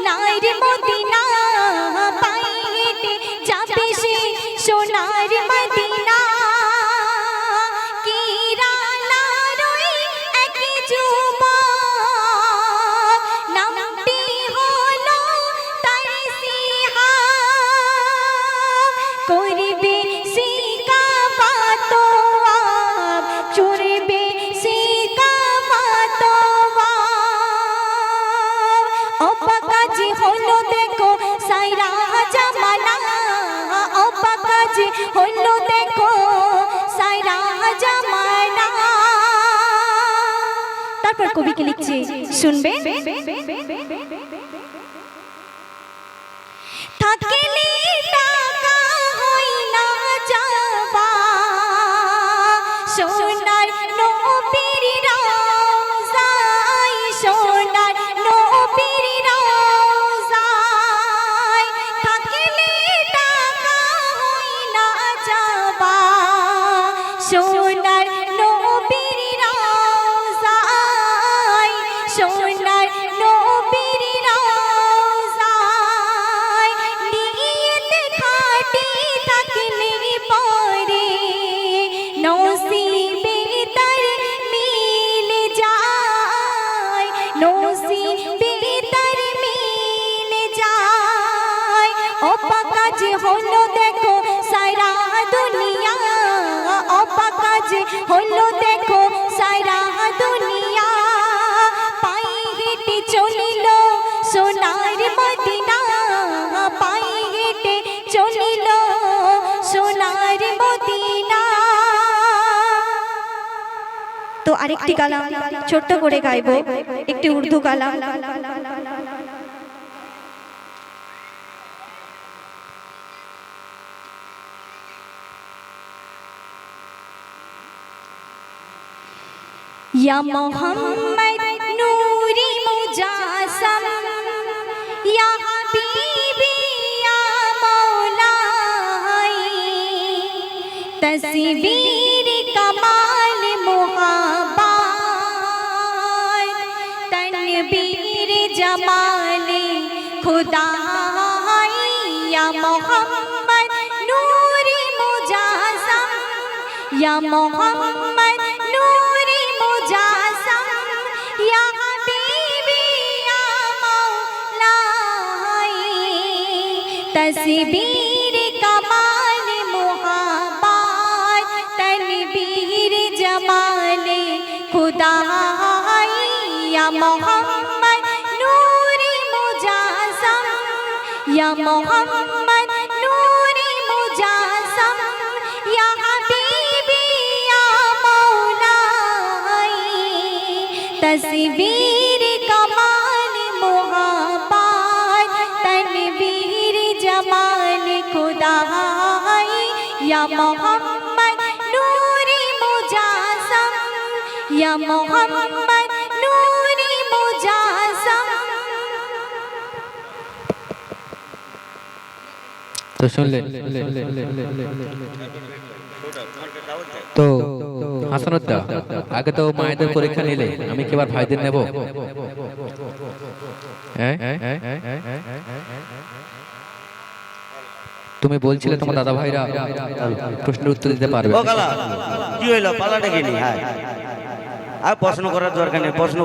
সোনার মদিনা পায়ে হেঁটে যাবে সে সোনার মদিনা কিরালার ওই এক যুবক নামটি হলো তার সিহাব করবে সিকাফাতওয়াব চড়বে সিকাফাতওয়াব অপকাজে হলো দেখো সাইরা জামানা অপকাজে হলো দেখো সাইরা জামানা। তারপর কবি কি লিখছে শুনবে। থাকলে টাকা হয় না যাবা সোনার নবীর রওজায় সোনার নবীর রওজায় থাকলে টাকা হয় না যাবা সোনার নবীর রওজায় সোনার নবীর রওজায় নিয়ত খাঁটি থাকলে পরে নসিবে তার মিল যায় নসিবে তার মিল যায় অপকাজ হলো দেখো সারা দুনিয়া অপকাজ হলো দেখো সারা দুনিয়া পায়ে হেঁটে চলিল সোনার মদিনা পায়ে হেঁটে চলিল সোনার মদিনা। তো আরেকটি কালাম ছোট্ট করে গাইবো একটি উর্দু কালাম। या मोहम्मद नूरी मुजासम या हबीबी या मौलाई तस्वीर कमाल मुहब्बत तनवीर जमाल खुदाई या मोहम्मद नूरी मुजासम या मोहम्मद नूरी मुजासम या हबीबी या मौलाई तस्वीर कमाल मुहब्बत तनवीर जमाल खुदाई या मोहम्मद नूरी मुजासम या मोहम्मद नूरी मुजासम या हबीबी या मौलाई तस्वीर कमाल मुहब्बत तनवीर जमाल खुदाई या मोहम्मद नूरी मुजासम या मोहम्मद नूरी मुजासम। তো শুনলেন তো হাসানুদ্দা আগে তো মায়েদের পরীক্ষা নিলে আমি কি এবার ভাইদের নেব? তুমি বলছিলে তোমার দাদা ভাইরা প্রশ্নের উত্তর দিতে পারবে। ও কালা কি হইলো পালাটা কি নি? হ্যাঁ আর প্রশ্ন করার দরকার নেই, প্রশ্ন